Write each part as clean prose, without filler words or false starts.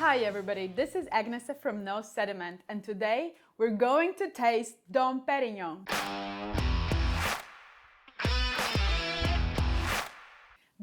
Hi everybody, this is Agnes from Sediment, and today we're going to taste Dom Perignon.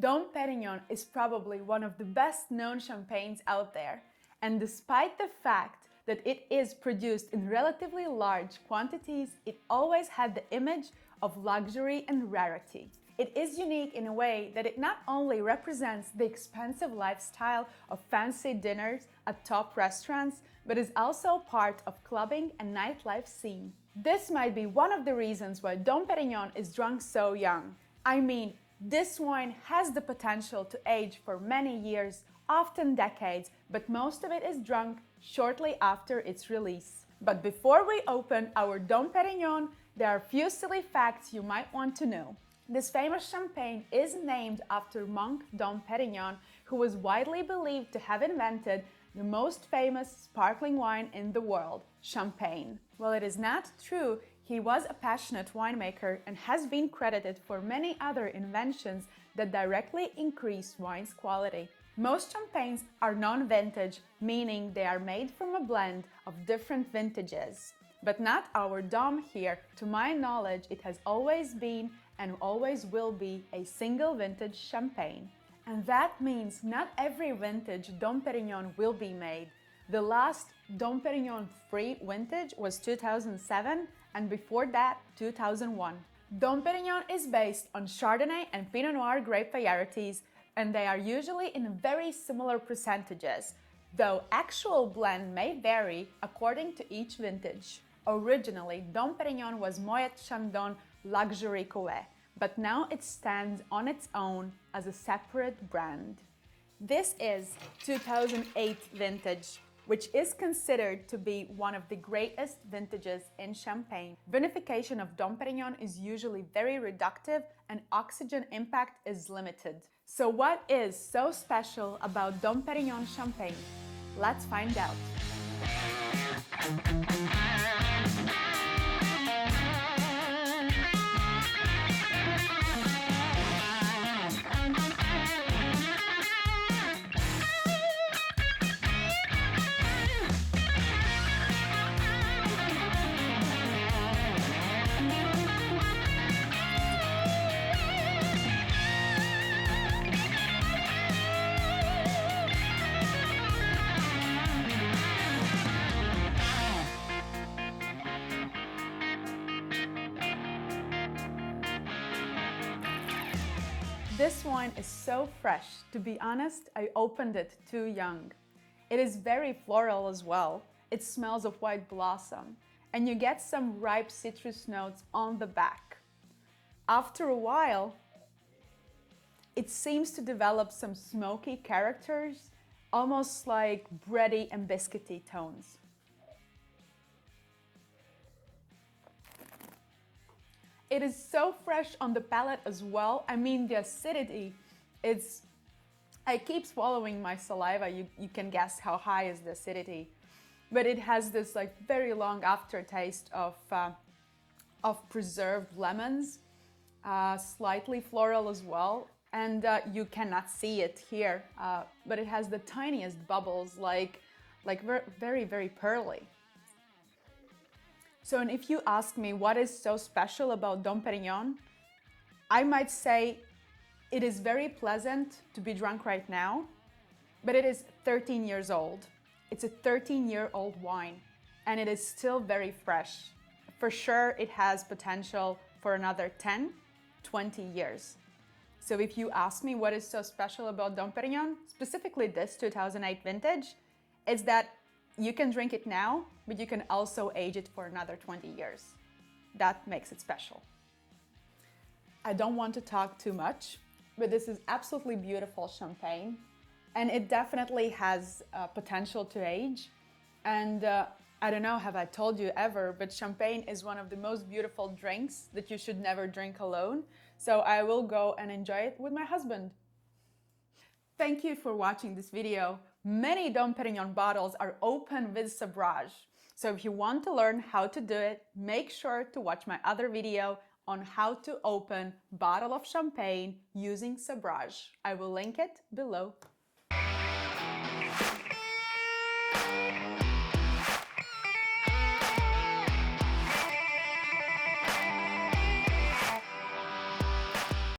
Dom Perignon is probably one of the best known champagnes out there, and despite the fact that it is produced in relatively large quantities, it always had the image of luxury and rarity. It is unique in a way that it not only represents the expensive lifestyle of fancy dinners at top restaurants, but is also part of clubbing and nightlife scene. This might be one of the reasons why Dom Perignon is drunk so young. I mean, this wine has the potential to age for many years, often decades, but most of it is drunk shortly after its release. But before we open our Dom Perignon, there are a few silly facts you might want to know. This famous champagne is named after monk Dom Perignon, who was widely believed to have invented the most famous sparkling wine in the world, champagne. While it is not true, he was a passionate winemaker and has been credited for many other inventions that directly increase wine's quality. Most champagnes are non-vintage, meaning they are made from a blend of different vintages. But not our Dom here. To my knowledge, it has always been and always will be a single vintage champagne. And that means not every vintage Dom Perignon will be made. The last Dom Perignon free vintage was 2007 and before that 2001. Dom Perignon is based on Chardonnay and Pinot Noir grape varieties, and they are usually in very similar percentages, though actual blend may vary according to each vintage. Originally, Dom Perignon was Moet Chandon Luxury Cuvée, but now it stands on its own as a separate brand. This is 2008 vintage, which is considered to be one of the greatest vintages in Champagne. Vinification of Dom Perignon is usually very reductive and oxygen impact is limited. So what is so special about Dom Perignon Champagne? Let's find out. This wine is so fresh. To be honest, I opened it too young. It is very floral as well. It smells of white blossom, and you get some ripe citrus notes on the back. After a while, it seems to develop some smoky characters, almost like bready and biscuity tones. It is so fresh on the palate as well. I mean, the acidity, I keep swallowing my saliva. You can guess how high is the acidity. But it has this like very long aftertaste of preserved lemons, slightly floral as well. And you cannot see it here, but it has the tiniest bubbles, like very, very pearly. So, and if you ask me what is so special about Dom Perignon, I might say it is very pleasant to be drunk right now, but it is 13 years old. It's a 13-year-old wine, and it is still very fresh. For sure, it has potential for another 10, 20 years. So if you ask me what is so special about Dom Perignon, specifically this 2008 vintage, it's that you can drink it now, but you can also age it for another 20 years. That makes it special. I don't want to talk too much, but this is absolutely beautiful champagne, and it definitely has potential to age. And I don't know, have I told you ever, but champagne is one of the most beautiful drinks that you should never drink alone. So I will go and enjoy it with my husband. Thank you for watching this video. Many Dom Perignon bottles are open with sabrage. So if you want to learn how to do it, make sure to watch my other video on how to open bottle of champagne using sabrage. I will link it below.